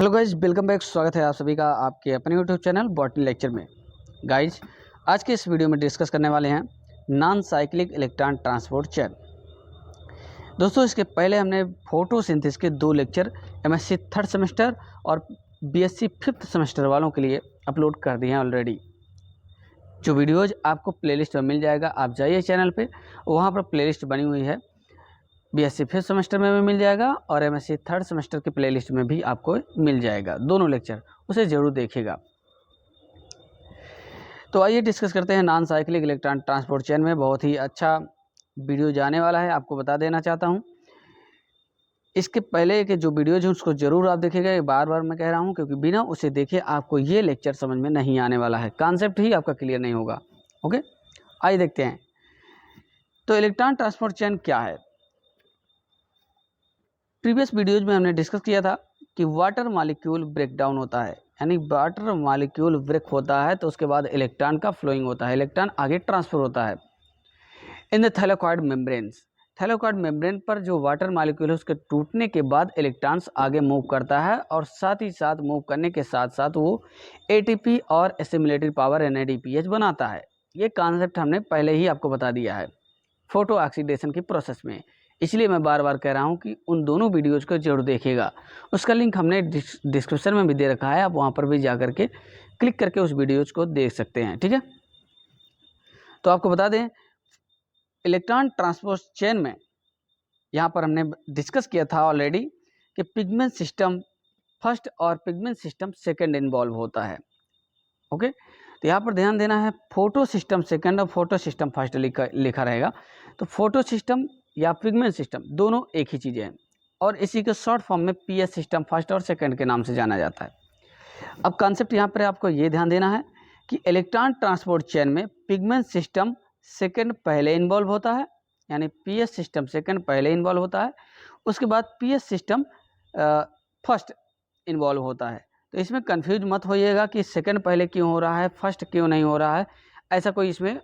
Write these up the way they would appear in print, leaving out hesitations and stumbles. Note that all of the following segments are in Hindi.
Hello guys, welcome back. स्वागत है आप सभी का आपके अपने यूट्यूब चैनल बॉटनी लेक्चर में। गाइज, आज के इस वीडियो में डिस्कस करने वाले हैं non cyclic electron transport chain. दोस्तों, इसके पहले हमने फोटोसिंथेसिस के 2 लेक्चर एमएससी 3rd सेमेस्टर और बीएससी 5th सेमेस्टर वालों के लिए अपलोड कर दिए हैं ऑलरेडी। जो वीडियोज़ आपको प्लेलिस्ट में मिल जाएगा, आप जाइए चैनल पर, वहाँ पर प्लेलिस्ट बनी हुई है। बीएससी 5th सेमेस्टर में भी मिल जाएगा और एमएससी 3rd सेमेस्टर की प्लेलिस्ट में भी आपको मिल जाएगा दोनों लेक्चर, उसे ज़रूर देखिएगा। तो आइए डिस्कस करते हैं non cyclic electron transport chain में। बहुत ही अच्छा वीडियो जाने वाला है, आपको बता देना चाहता हूं। इसके पहले के जो वीडियोज हैं उसको ज़रूर आप देखिएगा, ये बार बार मैं कह रहा हूं, क्योंकि बिना उसे देखे आपको ये लेक्चर समझ में नहीं आने वाला है, कॉन्सेप्ट ही आपका क्लियर नहीं होगा। ओके, आइए देखते हैं। तो इलेक्ट्रॉन ट्रांसपोर्ट चेन क्या है? प्रीवियस वीडियोज में हमने डिस्कस किया था कि वाटर मॉलिक्यूल ब्रेक डाउन होता है, यानी वाटर मॉलिक्यूल ब्रेक होता है तो उसके बाद इलेक्ट्रॉन का फ्लोइंग होता है, इलेक्ट्रॉन आगे ट्रांसफर होता है in the thylakoid membranes. Thylakoid membrane पर जो वाटर मॉलिक्यूल है उसके टूटने के बाद इलेक्ट्रॉन्स आगे मूव करता है, और साथ ही साथ मूव करने के साथ साथ वो एटीपी और एसिमिलेटेड पावर एनएडीपीएच बनाता है। ये कॉन्सेप्ट हमने पहले ही आपको बता दिया है फोटो ऑक्सीडेशन की प्रोसेस में, इसलिए मैं बार बार कह रहा हूँ कि उन दोनों वीडियोज़ को जरूर देखिएगा। उसका लिंक हमने डिस्क्रिप्शन में भी दे रखा है, आप वहाँ पर भी जा करके क्लिक करके उस वीडियोज़ को देख सकते हैं। ठीक है, तो आपको बता दें इलेक्ट्रॉन ट्रांसपोर्ट चेन में यहाँ पर हमने डिस्कस किया था ऑलरेडी कि पिगमेंट सिस्टम फर्स्ट और पिगमेंट सिस्टम सेकेंड इन्वॉल्व होता है। ओके, तो यहाँ पर ध्यान देना है, फोटो सिस्टम सेकेंड और फोटो सिस्टम फर्स्ट लिखा रहेगा। तो फोटो सिस्टम या पिगमेंट सिस्टम दोनों एक ही चीज़ें हैं, और इसी के शॉर्ट फॉर्म में पीएस सिस्टम फर्स्ट और सेकंड के नाम से जाना जाता है। अब कॉन्सेप्ट यहाँ पर आपको ये ध्यान देना है कि इलेक्ट्रॉन ट्रांसपोर्ट चेन में पिगमेंट सिस्टम सेकंड पहले इन्वॉल्व होता है, यानी पीएस सिस्टम सेकंड पहले इन्वॉल्व होता है, उसके बाद पीएस सिस्टम फर्स्ट इन्वॉल्व होता है। तो इसमें कंफ्यूज मत होइएगा कि सेकंड पहले क्यों हो रहा है, फर्स्ट क्यों नहीं हो रहा है, ऐसा कोई इसमें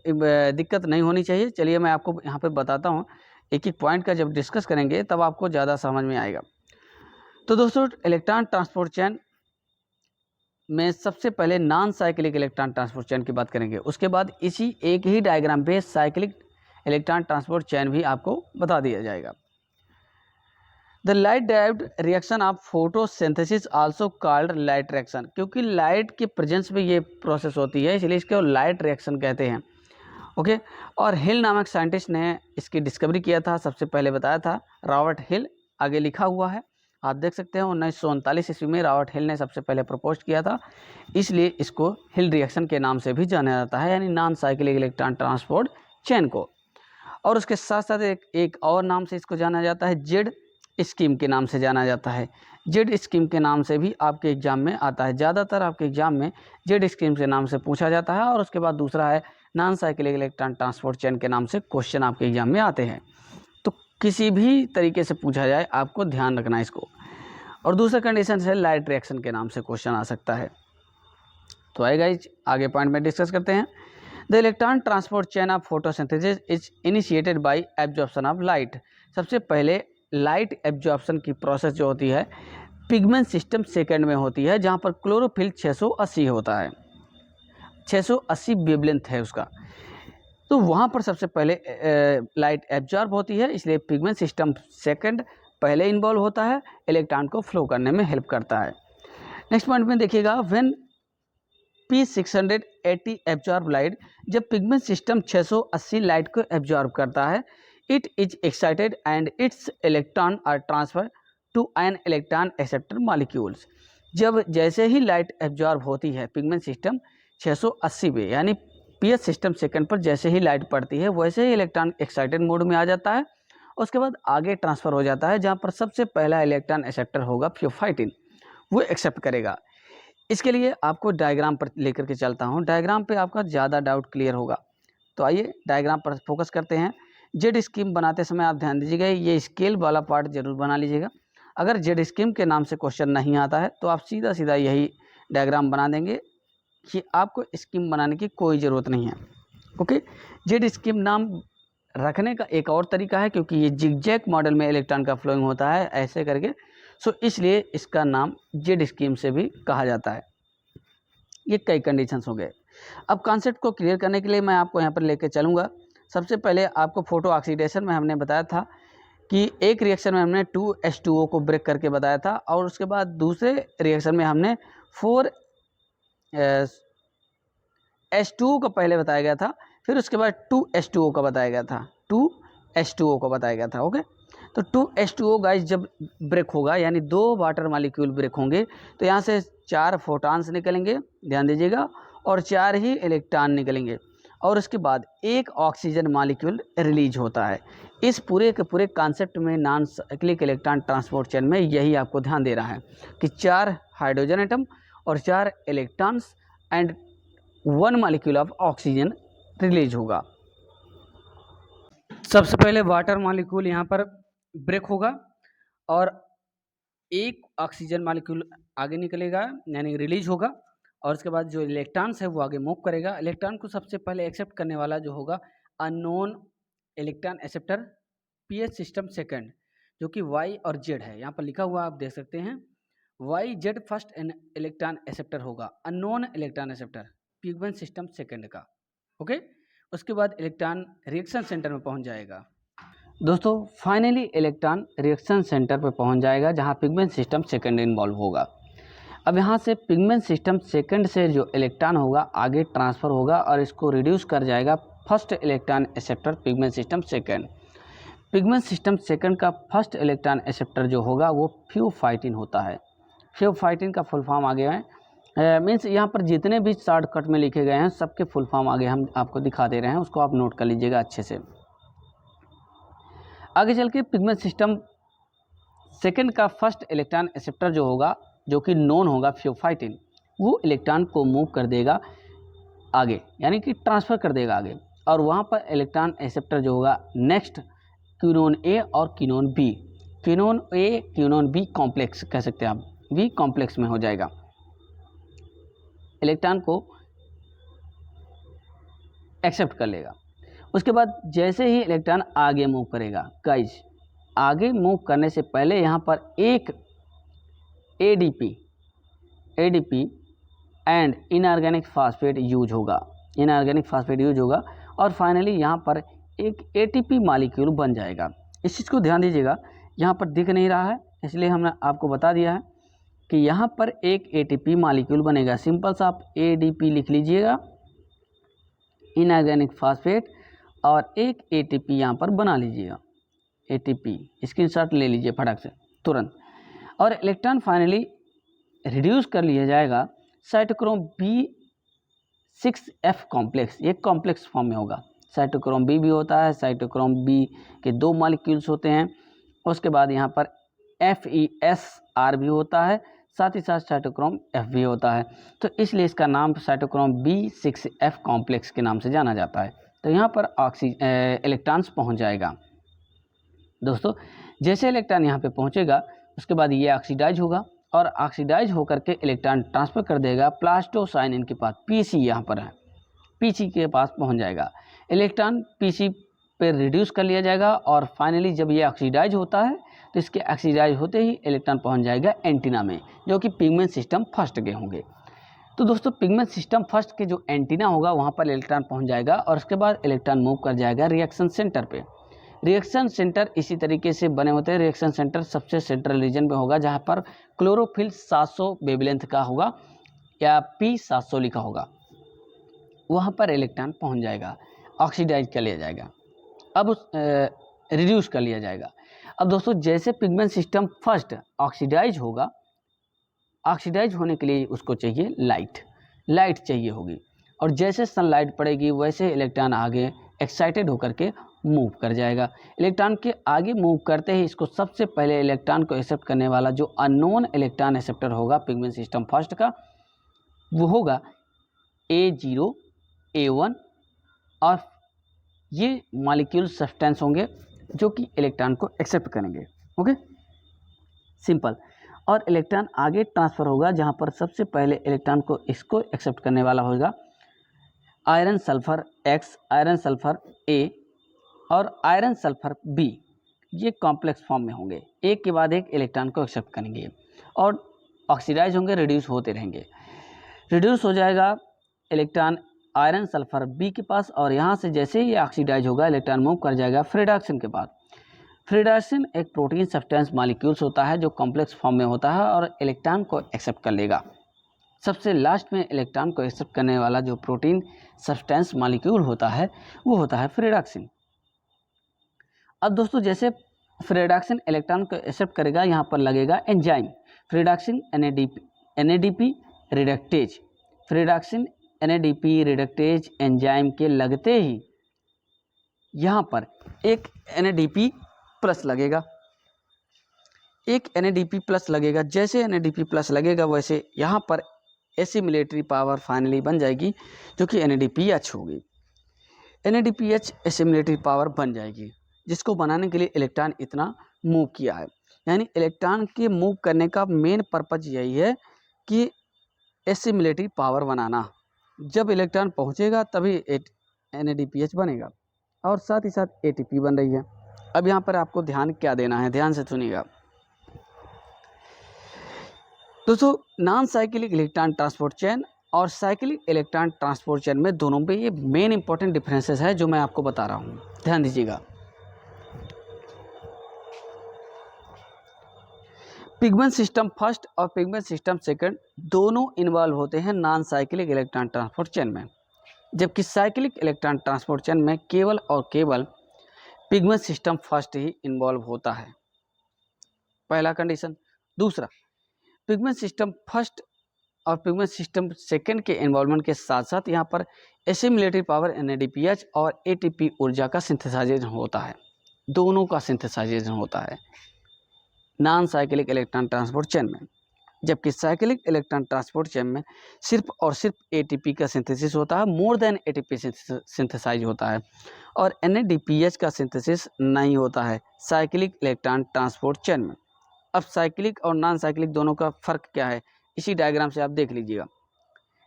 दिक्कत नहीं होनी चाहिए। चलिए मैं आपको यहाँ पे बताता हूँ, एक एक पॉइंट का जब डिस्कस करेंगे तब आपको ज़्यादा समझ में आएगा। तो दोस्तों, इलेक्ट्रॉन ट्रांसपोर्ट चेन में सबसे पहले non cyclic electron transport chain की बात करेंगे, उसके बाद इसी एक ही डायग्राम पे साइक्लिक इलेक्ट्रॉन ट्रांसपोर्ट चेन भी आपको बता दिया जाएगा। The light derived reaction of photosynthesis also called light reaction, क्योंकि लाइट के प्रेजेंस में ये प्रोसेस होती है इसलिए इसको लाइट रिएक्शन कहते हैं। ओके, और हिल नामक साइंटिस्ट ने इसकी डिस्कवरी किया था, सबसे पहले बताया था रॉबर्ट हिल, आगे लिखा हुआ है आप देख सकते हैं। 1939 ईस्वी में रॉबर्ट हिल ने सबसे पहले प्रपोज किया था, इसलिए इसको हिल रिएक्शन के नाम से भी जाना जाता है, यानी non cyclic electron transport chain को। और उसके साथ साथ एक और नाम से इसको जाना जाता है, जेड स्कीम के नाम से जाना जाता है। जेड स्कीम के नाम से भी आपके एग्जाम में आता है, ज़्यादातर आपके एग्जाम में जेड स्कीम के नाम से पूछा जाता है। और उसके बाद दूसरा है non cyclic electron transport chain के नाम से क्वेश्चन आपके एग्जाम में आते हैं। तो किसी भी तरीके से पूछा जाए आपको ध्यान रखना इसको। और दूसरा कंडीशन है लाइट रिएक्शन के नाम से क्वेश्चन आ सकता है। तो आएगा आगे पॉइंट में डिस्कस करते हैं। The electron transport chain of photosynthesis is initiated by absorption of light. सबसे पहले लाइट एब्जॉर्प्शन की प्रोसेस जो होती है पिगमेंट सिस्टम सेकेंड में होती है, जहाँ पर क्लोरोफिल 680 होता है, 680 वेवलेंथ है उसका। तो वहाँ पर सबसे पहले लाइट एब्जॉर्ब होती है, इसलिए पिगमेंट सिस्टम सेकेंड पहले इन्वॉल्व होता है, इलेक्ट्रॉन को फ्लो करने में हेल्प करता है। नेक्स्ट पॉइंट में देखिएगा, व्हेन P680 एब्जॉर्ब लाइट, जब पिगमेंट सिस्टम 680 लाइट को एब्जॉर्ब करता है, it is excited and its electron are transfer to an electron acceptor molecules. जब जैसे ही लाइट एब्जॉर्ब होती है पिगमेंट सिस्टम 680 पे, यानी पीएस सिस्टम सेकंड पर जैसे ही लाइट पड़ती है वैसे ही इलेक्ट्रॉन एक्साइटेड मोड में आ जाता है, उसके बाद आगे ट्रांसफ़र हो जाता है, जहाँ पर सबसे पहला इलेक्ट्रॉन एक्सेप्टर होगा फ्योफाइटिन, वो एक्सेप्ट करेगा। इसके लिए आपको डायग्राम पर लेकर के चलता हूँ, डायग्राम पे आपका ज़्यादा डाउट क्लियर होगा। तो आइए डायग्राम पर फोकस करते हैं। जेड स्कीम बनाते समय आप ध्यान दीजिएगा, ये स्केल वाला पार्ट जरूर बना लीजिएगा। अगर जेड स्कीम के नाम से क्वेश्चन नहीं आता है तो आप सीधा सीधा यही डायग्राम बना देंगे कि आपको स्कीम बनाने की कोई ज़रूरत नहीं है। ओके, जेड स्कीम नाम रखने का एक और तरीका है, क्योंकि ये जिगजैग मॉडल में इलेक्ट्रॉन का फ्लोइंग होता है ऐसे करके, सो इसलिए इसका नाम जेड स्कीम से भी कहा जाता है। ये कई कंडीशंस हो गए। अब कॉन्सेप्ट को क्लियर करने के लिए मैं आपको यहाँ पर लेके चलूँगा। सबसे पहले आपको फोटो ऑक्सीडेशन में हमने बताया था कि एक रिएक्शन में हमने 2H2O को ब्रेक करके बताया था, और उसके बाद दूसरे रिएक्शन में हमने 4H2O को पहले बताया गया था, फिर उसके बाद 2H2O का बताया गया था, 2H2O को बताया गया था। ओके, तो 2H2O गाइस जब ब्रेक होगा, यानी 2 वाटर मॉलिक्यूल ब्रेक होंगे, तो यहाँ से 4 फोटॉन्स निकलेंगे, ध्यान दीजिएगा, और 4 ही इलेक्ट्रॉन निकलेंगे, और उसके बाद एक ऑक्सीजन मॉलिक्यूल रिलीज होता है। इस पूरे के पूरे कॉन्सेप्ट में non cyclic electron transport chain में यही आपको ध्यान दे रहा है कि 4 हाइड्रोजन एटम और 4 electrons and 1 molecule of oxygen release होगा। सबसे पहले वाटर मॉलिक्यूल यहाँ पर ब्रेक होगा और एक ऑक्सीजन मॉलिक्यूल आगे निकलेगा, यानी रिलीज होगा, और उसके बाद जो इलेक्ट्रॉन्स है वो आगे मूव करेगा। इलेक्ट्रॉन को सबसे पहले एक्सेप्ट करने वाला जो होगा unknown electron acceptor pH system second, जो कि वाई और जेड है, यहाँ पर लिखा हुआ आप देख सकते हैं। Y Z first electron acceptor होगा, unknown electron acceptor pigment system second का। ओके, उसके बाद इलेक्ट्रॉन रिएक्शन सेंटर में पहुंच जाएगा। दोस्तों फाइनली इलेक्ट्रॉन रिएक्शन सेंटर पर पहुंच जाएगा, जहां पिगमेंट सिस्टम सेकंड इन्वॉल्व होगा। अब यहाँ से पिगमेंट सिस्टम सेकंड से जो इलेक्ट्रॉन होगा आगे ट्रांसफ़र होगा और इसको रिड्यूस कर जाएगा first electron acceptor pigment system second. Pigment system second का फर्स्ट इलेक्ट्रॉन एक्सेप्टर जो होगा वो फ्यूफाइटिन होता है। फ्यूफाइटिन का फुल फॉर्म आगे है, मीन्स यहाँ पर जितने भी शॉर्टकट में लिखे गए हैं सबके फुल फॉर्म आगे हम आपको दिखा दे रहे हैं, उसको आप नोट कर लीजिएगा अच्छे से। आगे चल के पिगमेंट सिस्टम सेकंड का फर्स्ट इलेक्ट्रॉन एक्सेप्टर जो होगा, जो कि नोन होगा फ्यूफाइटिन, वो इलेक्ट्रॉन को मूव कर देगा आगे, यानी कि ट्रांसफ़र कर देगा आगे, और वहाँ पर इलेक्ट्रॉन एक्सेप्टर जो होगा नेक्स्ट क्यूनोन ए और क्यूनोन बी, क्यूनोन ए क्यूनोन बी कॉम्प्लेक्स कह सकते हैं आप, बी कॉम्प्लेक्स में हो जाएगा। इलेक्ट्रॉन को एक्सेप्ट कर लेगा। उसके बाद जैसे ही इलेक्ट्रॉन आगे मूव करेगा गाइज, आगे मूव करने से पहले यहाँ पर एक ADP and inorganic phosphate use होगा, इनऑर्गेनिक फास्फेट यूज होगा, और फाइनली यहाँ पर एक एटीपी मॉलिक्यूल बन जाएगा। इस चीज़ को ध्यान दीजिएगा, यहाँ पर दिख नहीं रहा है इसलिए हमने आपको बता दिया है कि यहाँ पर एक एटीपी मॉलिक्यूल बनेगा। सिंपल सा आप एडीपी लिख लीजिएगा, इनऑर्गेनिक फास्फेट, और एक एटीपी यहाँ पर बना लीजिएगा, एटीपी स्क्रीनशॉट ले लीजिए फटाक से तुरंत। और इलेक्ट्रॉन फाइनली रिड्यूस कर लिया जाएगा साइटोक्रोम B6F कॉम्प्लेक्स, ये कॉम्प्लेक्स फॉर्म में होगा। साइटोक्रोम बी भी होता है, साइटोक्रोम बी के 2 मॉलिक्यूल्स होते हैं। उसके बाद यहाँ पर FeSR भी होता है, साथ ही साथ साइटोक्रोम F भी होता है, तो इसलिए इसका नाम साइटोक्रोम B6F कॉम्प्लेक्स के नाम से जाना जाता है। तो यहाँ पर इलेक्ट्रॉन्स पहुँच जाएगा। दोस्तों जैसे इलेक्ट्रॉन यहाँ पे पहुँचेगा उसके बाद ये ऑक्सीडाइज होगा, और ऑक्सीडाइज होकर के इलेक्ट्रॉन ट्रांसफ़र कर देगा प्लास्टोसाइनिन के पास, पीसी यहाँ पर है, पीसी के पास पहुँच जाएगा। इलेक्ट्रॉन पीसी पे रिड्यूस कर लिया जाएगा, और फाइनली जब ये ऑक्सीडाइज होता है तो इसके ऑक्सीडाइज होते ही इलेक्ट्रॉन पहुँच जाएगा एंटीना में, जो कि पिगमेंट सिस्टम फर्स्ट के होंगे। तो दोस्तों पिगमेंट सिस्टम फर्स्ट के जो एंटीना होगा वहाँ पर इलेक्ट्रॉन पहुँच जाएगा, और उसके बाद इलेक्ट्रॉन मूव कर जाएगा रिएक्शन सेंटर पे। रिएक्शन सेंटर इसी तरीके से बने होते हैं। रिएक्शन सेंटर सबसे सेंट्रल रीजन में होगा, जहाँ पर क्लोरोफिल 700 वेवलेंथ का होगा या P700 लिखा होगा, वहाँ पर इलेक्ट्रॉन पहुँच जाएगा, ऑक्सीडाइज कर लिया जाएगा, अब रिड्यूस कर लिया जाएगा। अब दोस्तों जैसे पिगमेंट सिस्टम फर्स्ट ऑक्सीडाइज होगा, ऑक्सीडाइज होने के लिए उसको चाहिए लाइट चाहिए होगी, और जैसे सनलाइट पड़ेगी वैसे इलेक्ट्रॉन आगे एक्साइटेड होकर के मूव कर जाएगा। इलेक्ट्रॉन के आगे मूव करते ही इसको सबसे पहले इलेक्ट्रॉन को एक्सेप्ट करने वाला जो अननोन इलेक्ट्रॉन एक्सेप्टर होगा पिगमेंट सिस्टम फर्स्ट का, वो होगा A0 A1, और ये मॉलिक्यूल सब्सटेंस होंगे जो कि इलेक्ट्रॉन को एक्सेप्ट करेंगे। Okay, simple. और इलेक्ट्रॉन आगे ट्रांसफ़र होगा, जहाँ पर सबसे पहले इलेक्ट्रॉन को इसको एक्सेप्ट करने वाला होगा iron sulphur X, iron sulphur A और आयरन सल्फर B। ये कॉम्प्लेक्स फॉर्म में होंगे, एक के बाद एक इलेक्ट्रॉन को एक्सेप्ट करेंगे और ऑक्सीडाइज होंगे, रिड्यूस होते रहेंगे। रिड्यूस हो जाएगा इलेक्ट्रॉन आयरन सल्फर बी के पास और यहाँ से जैसे ही ये ऑक्सीडाइज होगा इलेक्ट्रॉन मूव कर जाएगा फ्रीडाक्शन के बाद। फ्रीडाक्शन एक प्रोटीन सब्सटेंस मॉलिक्यूल्स होता है जो कॉम्प्लेक्स फॉर्म में होता है और इलेक्ट्रॉन को एक्सेप्ट कर लेगा। सबसे लास्ट में इलेक्ट्रॉन को एक्सेप्ट करने वाला जो प्रोटीन सब्सटेंस मॉलिक्यूल होता है वो होता है फ्रीडाक्शन। अब दोस्तों जैसे फ्रीडाक्शन इलेक्ट्रॉन को एक्सेप्ट करेगा, यहाँ पर लगेगा enzyme ferredoxin NADP reductase. Ferredoxin NADP reductase enzyme के लगते ही यहाँ पर एक NADP प्लस लगेगा, एक NADP प्लस लगेगा। जैसे NADP प्लस लगेगा वैसे यहाँ पर एसिमिलेटरी पावर फाइनली बन जाएगी जो कि NADPH होगी। NADPH एसिमिलेटरी पावर बन जाएगी, जिसको बनाने के लिए इलेक्ट्रॉन इतना मूव किया है। यानी इलेक्ट्रॉन के मूव करने का मेन पर्पज यही है कि एसिमिलेटरी पावर बनाना। जब इलेक्ट्रॉन पहुंचेगा तभी NADPH बनेगा और साथ ही साथ ATP बन रही है। अब यहाँ पर आपको ध्यान क्या देना है, ध्यान से सुनिएगा दोस्तों। Non cyclic electron transport chain और साइक्लिक इलेक्ट्रॉन ट्रांसपोर्ट चेन में दोनों पे ये मेन इंपॉर्टेंट डिफरेंसेस है जो मैं आपको बता रहा हूँ, ध्यान दीजिएगा। पिगमेंट सिस्टम फर्स्ट और पिगमेंट सिस्टम सेकंड दोनों इन्वॉल्व होते हैं non cyclic electron transport chain में, जबकि साइक्लिक इलेक्ट्रॉन ट्रांसपोर्ट चेन में केवल और केवल पिगमेंट सिस्टम फर्स्ट ही इन्वॉल्व होता है, पहला कंडीशन। दूसरा, पिगमेंट सिस्टम फर्स्ट और पिगमेंट सिस्टम सेकंड के इन्वॉल्वमेंट के साथ साथ यहाँ पर एसिमिलेटरी पावर NADPH और ATP ऊर्जा का सिंथेसाइजेशन होता है, दोनों का सिंथेसाइजेशन होता है non cyclic electron transport chain में। जबकि साइक्लिक इलेक्ट्रॉन ट्रांसपोर्ट चेन में सिर्फ और सिर्फ ATP का सिंथेसिस होता है, मोर देन ATP सिंथेसाइज होता है और NADPH का सिंथेसिस नहीं होता है साइक्लिक इलेक्ट्रॉन ट्रांसपोर्ट चेन में। अब साइक्लिक और नॉन साइक्लिक दोनों का फ़र्क क्या है, इसी डायग्राम से आप देख लीजिएगा।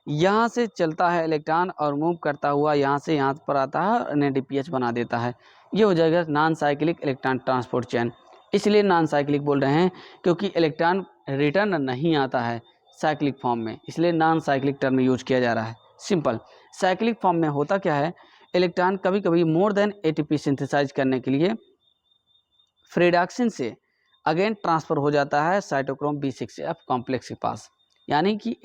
यहाँ से चलता है इलेक्ट्रॉन और मूव करता हुआ यहाँ से यहाँ पर आता है और NADPH बना देता है, ये हो जाएगा non cyclic electron transport chain. इसलिए नॉन साइक्लिक बोल रहे हैं क्योंकि इलेक्ट्रॉन रिटर्न नहीं आता है साइक्लिक फॉर्म में, इसलिए नॉन साइक्लिक टर्म यूज किया जा रहा है। सिंपल, साइक्लिक फॉर्म में होता क्या है, इलेक्ट्रॉन कभी कभी मोर देन ATP सिंथेसाइज करने के लिए फ्रीडाक्शन से अगेन ट्रांसफ़र हो जाता है साइटोक्रोम B6F कॉम्प्लेक्स के पास। यानी कि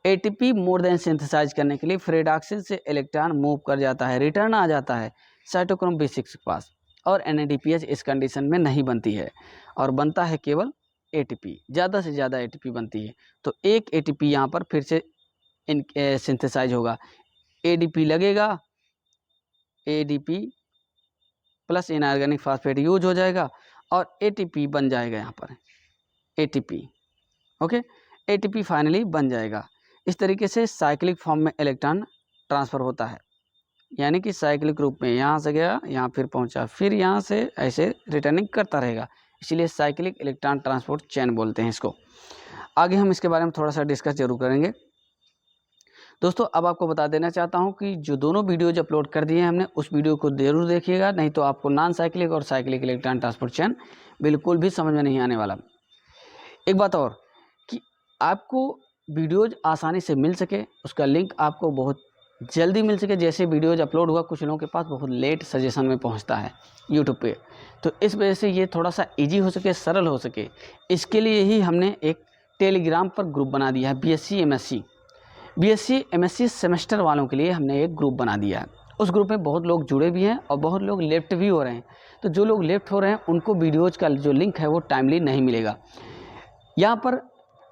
ATP मोर देन सिंथेसाइज करने के लिए फ्रीडाक्शन से इलेक्ट्रॉन मूव कर जाता है, रिटर्न आ जाता है साइटोक्रोम B6 के पास और NADPH इस कंडीशन में नहीं बनती है और बनता है केवल ATP, ज़्यादा से ज़्यादा ATP बनती है। तो एक ATP यहाँ पर फिर से सिंथेसाइज होगा, ADP लगेगा, ADP plus inorganic phosphate use हो जाएगा और ATP बन जाएगा यहाँ पर ATP, ओके, ATP फाइनली बन जाएगा। इस तरीके से साइक्लिक फॉर्म में इलेक्ट्रॉन ट्रांसफ़र होता है, यानी कि साइक्लिक रूप में यहाँ से गया, यहाँ फिर पहुँचा, फिर यहाँ से ऐसे रिटर्निंग करता रहेगा, इसलिए साइक्लिक इलेक्ट्रॉन ट्रांसपोर्ट चेन बोलते हैं इसको। आगे हम इसके बारे में थोड़ा सा डिस्कस जरूर करेंगे दोस्तों। अब आपको बता देना चाहता हूँ कि जो दोनों वीडियोज अपलोड कर दिए हैं हमने, उस वीडियो को ज़रूर देखिएगा, नहीं तो आपको नॉन साइक्लिक और साइक्लिक इलेक्ट्रॉन ट्रांसपोर्ट चेन बिल्कुल भी समझ में नहीं आने वाला। एक बात और कि आपको वीडियोज़ आसानी से मिल सके, उसका लिंक आपको बहुत जल्दी मिल सके। जैसे वीडियोज़ अपलोड हुआ कुछ लोगों के पास बहुत लेट सजेशन में पहुंचता है यूट्यूब पे, तो इस वजह से ये थोड़ा सा इजी हो सके, सरल हो सके, इसके लिए ही हमने एक टेलीग्राम पर ग्रुप बना दिया है। BSc MSc सेमेस्टर वालों के लिए हमने एक ग्रुप बना दिया है। उस ग्रुप में बहुत लोग जुड़े भी हैं और बहुत लोग लेफ्ट भी हो रहे हैं। तो जो लोग लेफ्ट हो रहे हैं उनको वीडियोज़ का जो लिंक है वो टाइमली नहीं मिलेगा। यहाँ पर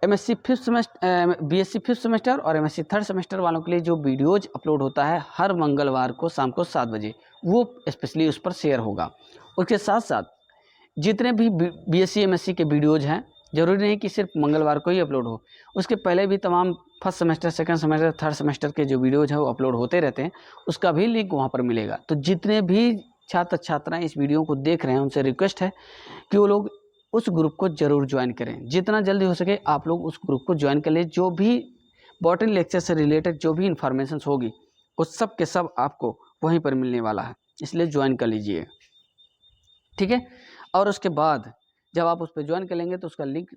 MSc fifth semester, BSc fifth semester और MSc थर्ड सेमेस्टर वालों के लिए जो वीडियोज़ अपलोड होता है हर मंगलवार को शाम को 7 बजे, वो स्पेशली उस पर शेयर होगा। उसके साथ साथ जितने भी BSc MSc के वीडियोज़ हैं, ज़रूरी नहीं कि सिर्फ मंगलवार को ही अपलोड हो, उसके पहले भी तमाम first semester, second semester, third semester के जो वीडियोज़ हैं वो अपलोड होते रहते हैं, उसका भी लिंक वहाँ पर मिलेगा। तो जितने भी छात्र छात्राएँ इस वीडियो को देख रहे हैं उनसे रिक्वेस्ट है कि वो लोग उस ग्रुप को ज़रूर ज्वाइन करें। जितना जल्दी हो सके आप लोग उस ग्रुप को ज्वाइन कर लें। जो भी बॉटनी लेक्चर से रिलेटेड जो भी इन्फॉर्मेशन होगी उस सब के सब आपको वहीं पर मिलने वाला है, इसलिए ज्वाइन कर लीजिए। ठीक है। और उसके बाद जब आप उस पर ज्वाइन कर लेंगे तो उसका लिंक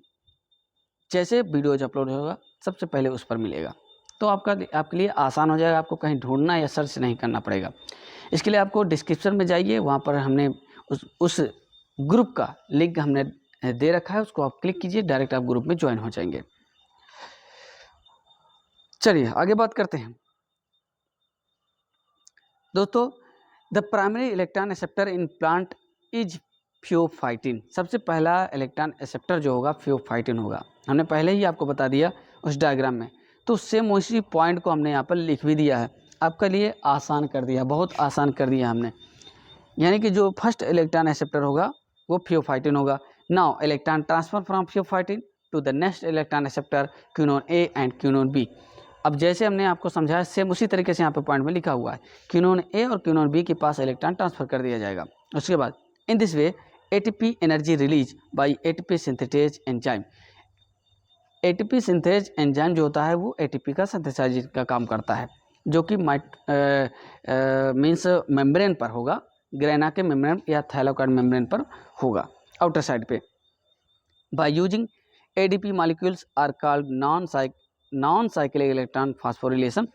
जैसे वीडियोज अपलोड होगा सबसे पहले उस पर मिलेगा, तो आपके लिए आसान हो जाएगा, आपको कहीं ढूंढना या सर्च नहीं करना पड़ेगा। इसके लिए आपको डिस्क्रिप्शन में जाइए, वहाँ पर हमने उस ग्रुप का लिंक हमने दे रखा है, उसको आप क्लिक कीजिए, डायरेक्ट आप ग्रुप में ज्वाइन हो जाएंगे। चलिए आगे बात करते हैं दोस्तों। The primary electron acceptor in plant is pheophytin. सबसे पहला इलेक्ट्रॉन एक्सेप्टर जो होगा फ्योफाइटिन होगा, हमने पहले ही आपको बता दिया उस डायग्राम में। तो सेम उसी पॉइंट को हमने यहाँ पर लिख भी दिया है, आपके लिए आसान कर दिया, बहुत आसान कर दिया हमने। यानी कि जो फर्स्ट इलेक्ट्रॉन एक्सेप्टर होगा वो फ्योफाइटिन होगा। Now electron transfer from pheophytin to the next electron acceptor quinone A and quinone B. अब जैसे हमने आपको समझाया सेम उसी तरीके से यहाँ पे पॉइंट में लिखा हुआ है, क्यूनोन ए और क्यूनोन बी के पास इलेक्ट्रॉन ट्रांसफर कर दिया जाएगा। उसके बाद in this way ATP energy release by ATP synthetase enzyme. ATP synthase enzyme जो होता है वो एटीपी का सिंथेसाइज का काम करता है, जो कि मीन्स मेम्ब्रेन पर होगा, ग्रेना के मेम्ब्रेन या थैलाकोइड मेम्ब्रेन पर होगा आउटर साइड पे। By using ADP molecules are called non cyclic electron phosphorylation.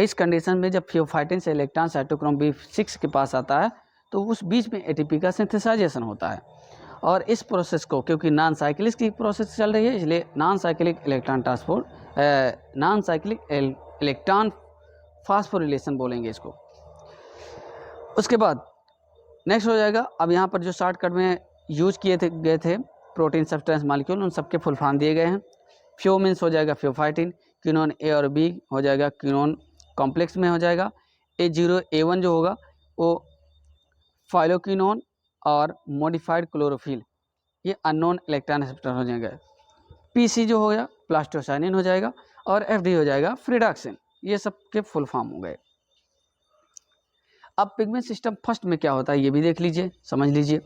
इस कंडीशन में जब फ्योफाइटिन से इलेक्ट्रॉन साइटोक्रोम B6 के पास आता है तो उस बीच में एटीपी का सिंथेसाइजेशन होता है, और इस प्रोसेस को क्योंकि नॉन साइक्लिक की प्रोसेस चल रही है इसलिए नॉन साइक्लिक इलेक्ट्रॉन फास्फोरिलेशन बोलेंगे इसको। उसके बाद नेक्स्ट हो जाएगा, अब यहाँ पर जो शॉर्टकट में यूज गए थे प्रोटीन सब्सटेंस मॉलिक्यूल, उन सबके फुल फॉर्म दिए गए हैं। फ्यो मीन्स हो जाएगा फ्योफाइटिन, क्यूनोन ए और बी हो जाएगा क्यूनोन कॉम्प्लेक्स में हो जाएगा, A0 A1 जो होगा वो फाइलोक्विनोन और मॉडिफाइड क्लोरोफिल, ये अननोन इलेक्ट्रॉन एक्सेप्टर हो जाएगा। PC जो होगा प्लास्टोसाइनिन हो जाएगा, और FD हो जाएगा फ्रिडाक्सिन। ये सब के फुल फॉर्म हो गए। अब पिगमेंट सिस्टम फर्स्ट में क्या होता है ये भी देख लीजिए, समझ लीजिए।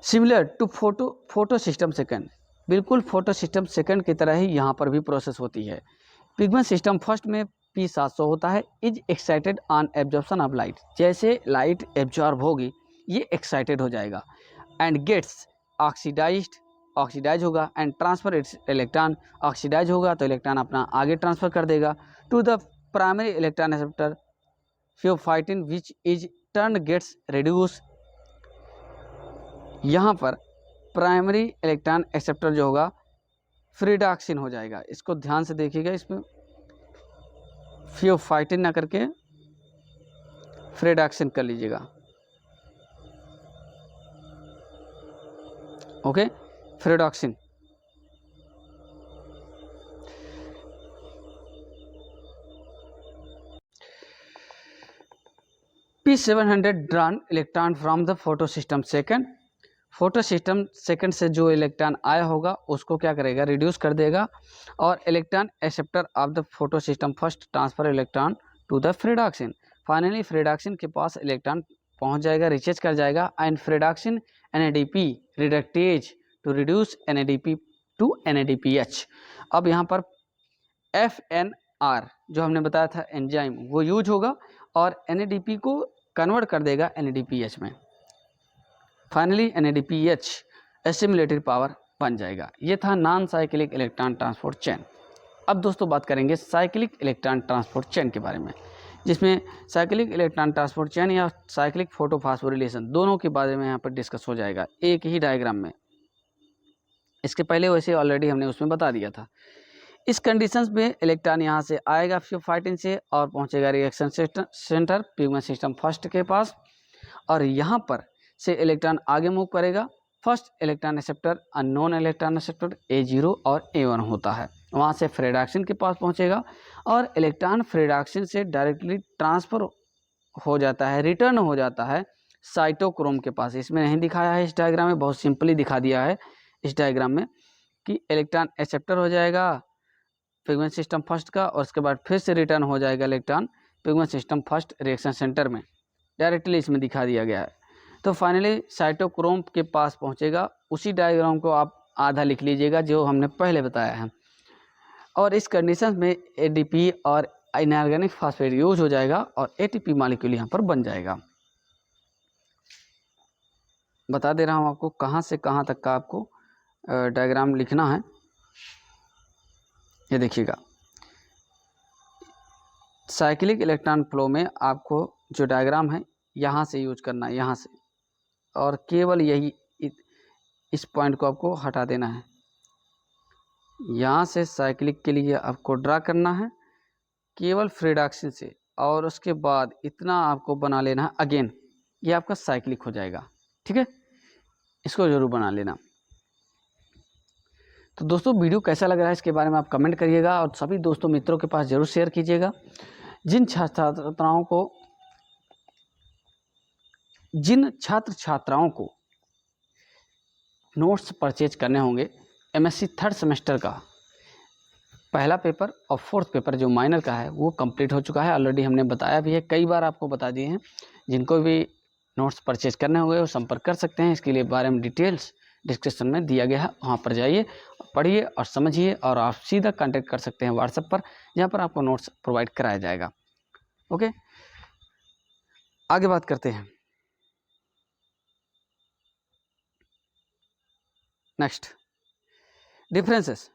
Similar to photo system second, बिल्कुल फोटो सिस्टम सेकंड की तरह ही यहाँ पर भी प्रोसेस होती है। पिगमेंट सिस्टम फर्स्ट में P700 होता है, is excited on absorption of light. जैसे लाइट एब्जॉर्ब होगी ये एक्साइटेड हो जाएगा, एंड गेट्स ऑक्सीडाइज होगा, and transfer its electron. Oxidise होगा तो इलेक्ट्रॉन अपना आगे ट्रांसफर कर देगा to the primary electron acceptor pheophytin which is turn gets reduce. यहाँ पर प्राइमरी इलेक्ट्रॉन एक्सेप्टर जो होगा फ्रिडाक्सिन हो जाएगा। इसको ध्यान से देखिएगा, इसमें फ्योफाइटिन ना करके फ्रिडाक्सिन कर लीजिएगा। Okay, ferredoxin. P700 drawn electron from the photo system second. Photo system second से जो इलेक्ट्रॉन आया होगा उसको क्या करेगा, रिड्यूस कर देगा, और electron acceptor of the photo system first transfer electron to the ferredoxin. Finally ferredoxin के पास इलेक्ट्रॉन पहुंच जाएगा, रिचेज कर जाएगा, and ferredoxin NADP reductase to reduce NADP to NADPH। अब यहाँ पर FNR जो हमने बताया था एंजाइम वो यूज होगा, और NADP को कन्वर्ट कर देगा NADPH में। फाइनली NADPH एसिमुलेटेड पावर बन जाएगा। ये था non cyclic electron transport chain. अब दोस्तों बात करेंगे साइक्लिक इलेक्ट्रॉन ट्रांसपोर्ट चेन के बारे में, जिसमें साइक्लिक इलेक्ट्रॉन ट्रांसपोर्ट चेन या साइक्लिक फोटोफॉस्फोरिलेशन दोनों के बारे में यहाँ पर डिस्कस हो जाएगा एक ही डायग्राम में। इसके पहले वैसे ऑलरेडी हमने उसमें बता दिया था। इस कंडीशंस में इलेक्ट्रॉन यहाँ से आएगा फ्योफाइटिन से और पहुँचेगा reaction centre pigment system first के पास, और यहाँ पर से इलेक्ट्रॉन आगे मूव करेगा। First electron acceptor unknown electron acceptor A0 और A1 होता है, वहाँ से फ्रिडाक्सिन के पास पहुँचेगा, और इलेक्ट्रॉन फ्रिडाक्सिन से डायरेक्टली ट्रांसफ़र हो जाता है, रिटर्न हो जाता है साइटोक्रोम के पास। इसमें नहीं दिखाया है इस डायग्राम में, बहुत सिंपली दिखा दिया है इस डायग्राम में कि इलेक्ट्रॉन एक्सेप्टर हो जाएगा पिगमेंट सिस्टम फर्स्ट का, और उसके बाद फिर से रिटर्न हो जाएगा electron pigment system first reaction centre में, डायरेक्टली इसमें दिखा दिया गया है। तो फाइनली साइटोक्रोम के पास पहुंचेगा। उसी डायग्राम को आप आधा लिख लीजिएगा जो हमने पहले बताया है, और इस कंडीशन में ADP और इनऑर्गेनिक फास्फेट यूज हो जाएगा और ATP मॉलिक्यूल यहाँ पर बन जाएगा। बता दे रहा हूँ आपको कहाँ से कहाँ तक का आपको डायग्राम लिखना है। ये देखिएगा, साइक्लिक इलेक्ट्रॉन फ्लो में आपको जो डायग्राम है यहाँ से यूज करना है, यहाँ से, और केवल यही इस पॉइंट को आपको हटा देना है। यहाँ से साइक्लिक के लिए आपको ड्रा करना है केवल फ्री रिडक्शन से, और उसके बाद इतना आपको बना लेना है अगेन, ये आपका साइक्लिक हो जाएगा। ठीक है, इसको ज़रूर बना लेना। तो दोस्तों वीडियो कैसा लग रहा है इसके बारे में आप कमेंट करिएगा, और सभी दोस्तों मित्रों के पास ज़रूर शेयर कीजिएगा। जिन छात्र छात्राओं को नोट्स परचेज करने होंगे एमएससी थर्ड सेमेस्टर का पहला पेपर और फोर्थ पेपर जो माइनर का है वो कंप्लीट हो चुका है। ऑलरेडी हमने बताया भी है, कई बार आपको बता दिए हैं। जिनको भी नोट्स परचेज करने होंगे वो संपर्क कर सकते हैं। इसके लिए बारे में डिटेल्स डिस्क्रिप्शन में दिया गया है, वहाँ पर जाइए, पढ़िए और समझिए, और आप सीधा कांटेक्ट कर सकते हैं व्हाट्सएप पर, जहाँ पर आपको नोट्स प्रोवाइड कराया जाएगा। ओके, आगे बात करते हैं। Next, differences.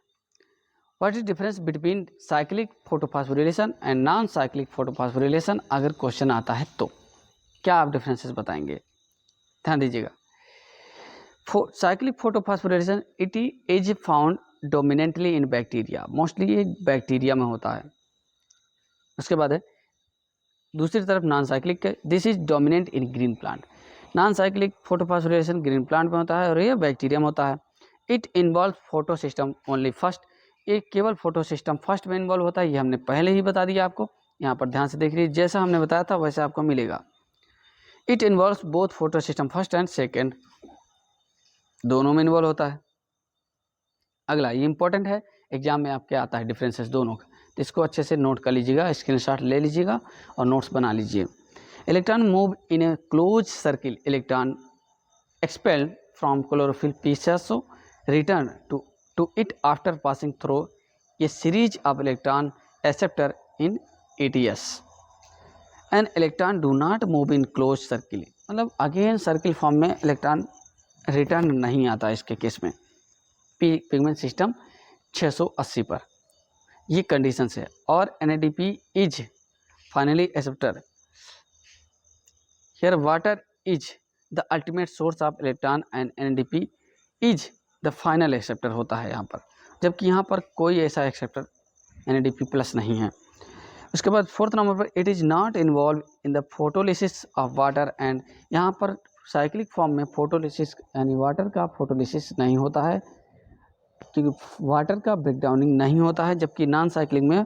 What is difference between cyclic photophosphorylation and non cyclic photophosphorylation, अगर क्वेश्चन आता है तो क्या आप डिफरेंसेस बताएंगे? ध्यान दीजिएगा। Cyclic photophosphorylation it is found dominantly in bacteria, mostly ये बैक्टीरिया में होता है। उसके बाद है दूसरी तरफ non cyclic, this is dominant in green plant. Non cyclic photophosphorylation green plant में होता है और ये बैक्टीरिया में होता है। It involve photo system only first, ये केवल फोटो सिस्टम फर्स्ट में इन्वॉल्व होता है, ये हमने पहले ही बता दिया आपको। यहाँ पर ध्यान से देख लीजिए, जैसा हमने बताया था वैसा आपको मिलेगा। It involves both photo system first and second, दोनों में इन्वॉल्व होता है। अगला, ये इंपॉर्टेंट है, एग्जाम में आपके आता है डिफरेंसेस दोनों का, तो इसको अच्छे से नोट कर लीजिएगा, स्क्रीनशॉट ले लीजिएगा और नोट्स बना लीजिए। Electron move in A close circle, electron expelled from chlorophyll pieces return to it after passing through a series of electron acceptor in ATS. An electron do not move in closed circle, मतलब अगेन सर्किल फॉर्म में इलेक्ट्रॉन रिटर्न नहीं आता इसके केस में। पिगमेंट सिस्टम 680 पर ये कंडीशन है। और NADP is finally acceptor, here water is the ultimate source of electron and NADP is the final acceptor होता है यहाँ पर, जबकि यहाँ पर कोई ऐसा एक्सेप्टर NADP प्लस नहीं है। उसके बाद फोर्थ नंबर पर it is not involve in the photolysis of water and, यहाँ पर साइक्लिक फॉर्म में फोटोलिसिस यानी वाटर का फोटोलिसिस नहीं होता है, क्योंकि वाटर का ब्रेकडाउनिंग नहीं होता है, जबकि नॉन साइक्लिक में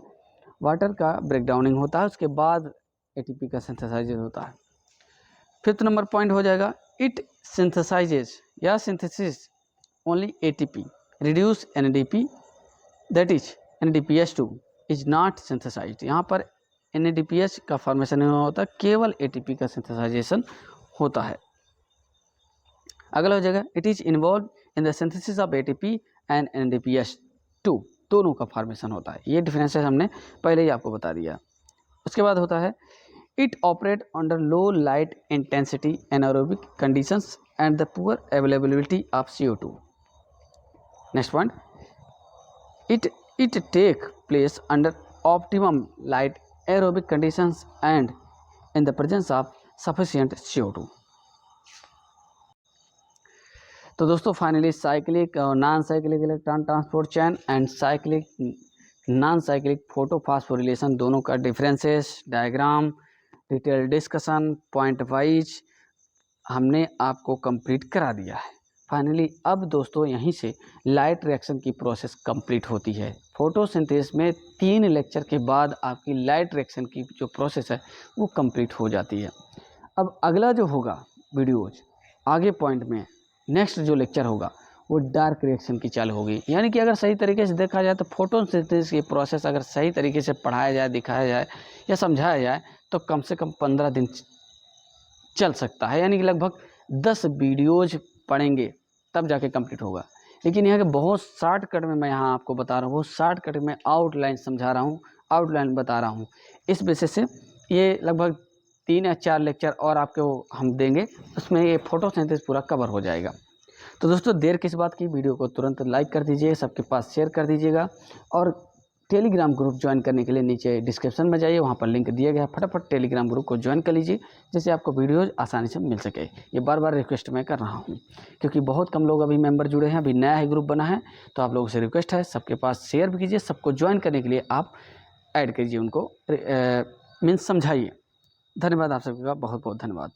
वाटर का ब्रेकडाउनिंग होता है, उसके बाद ATP का सिंथेसाइज होता है। फिफ्थ नंबर पॉइंट हो जाएगा, इट सिंथेसाइजेज या synthesis only ATP, reduce NADP, that is NADPH2 is not synthesized। यहाँ पर NADPH का फॉर्मेशन नहीं होता, केवल ATP का सिंथेसाइजेशन होता है। अगला हो जाएगा, it is involve in the synthesis of ATP and NADPH2, दोनों का फॉर्मेशन होता है। ये डिफरेंसेस हमने पहले ही आपको बता दिया। उसके बाद होता है, it operate under low light intensity anaerobic conditions and the poor availability of CO2। Next one, it take place under optimum light aerobic conditions and in the presence of sufficient CO2। तो दोस्तों फाइनली साइक्लिक और non cyclic electron transport chain and cyclic non cyclic photophosphorylation दोनों का differences, diagram, detail discussion, point wise हमने आपको कंप्लीट करा दिया है। फाइनली अब दोस्तों यहीं से लाइट रिएक्शन की प्रोसेस कंप्लीट होती है। फोटोसिंथेसिस में 3 लेक्चर के बाद आपकी लाइट रिएक्शन की जो प्रोसेस है वो कंप्लीट हो जाती है। अब अगला जो होगा वीडियोज आगे पॉइंट में नेक्स्ट जो लेक्चर होगा वो डार्क रिएक्शन की चालू होगी। यानी कि अगर सही तरीके से देखा जाए तो फोटोसिंथेसिस की प्रोसेस अगर सही तरीके से पढ़ाया जाए, दिखाया जाए या समझाया जाए तो कम से कम 15 दिन चल सकता है, यानी कि लगभग 10 वीडियोज पढ़ेंगे तब जाके कंप्लीट होगा। लेकिन यहाँ के बहुत शॉर्टकट में मैं यहाँ आपको बता रहा हूँ, बहुत शॉर्टकट में आउटलाइन समझा रहा हूँ, आउटलाइन बता रहा हूँ। इस वजह से ये लगभग 3 या 4 लेक्चर और आपको हम देंगे, उसमें ये फोटोसिंथेसिस पूरा कवर हो जाएगा। तो दोस्तों देर किस बात की, वीडियो को तुरंत लाइक कर दीजिए, सबके पास शेयर कर दीजिएगा। और टेलीग्राम ग्रुप ज्वाइन करने के लिए नीचे डिस्क्रिप्शन में जाइए, वहाँ पर लिंक दिया गया है, फटाफट टेलीग्राम ग्रुप को ज्वाइन कर लीजिए, जिससे आपको वीडियोज़ आसानी से मिल सके। ये बार बार रिक्वेस्ट मैं कर रहा हूँ, क्योंकि बहुत कम लोग अभी मेंबर जुड़े हैं, अभी नया ही ग्रुप बना है। तो आप लोगों से रिक्वेस्ट है, सबके पास शेयर भी कीजिए, सबको ज्वाइन करने के लिए आप ऐड कीजिए, उनको मीन्स समझाइए। धन्यवाद, आप सबका बहुत बहुत धन्यवाद।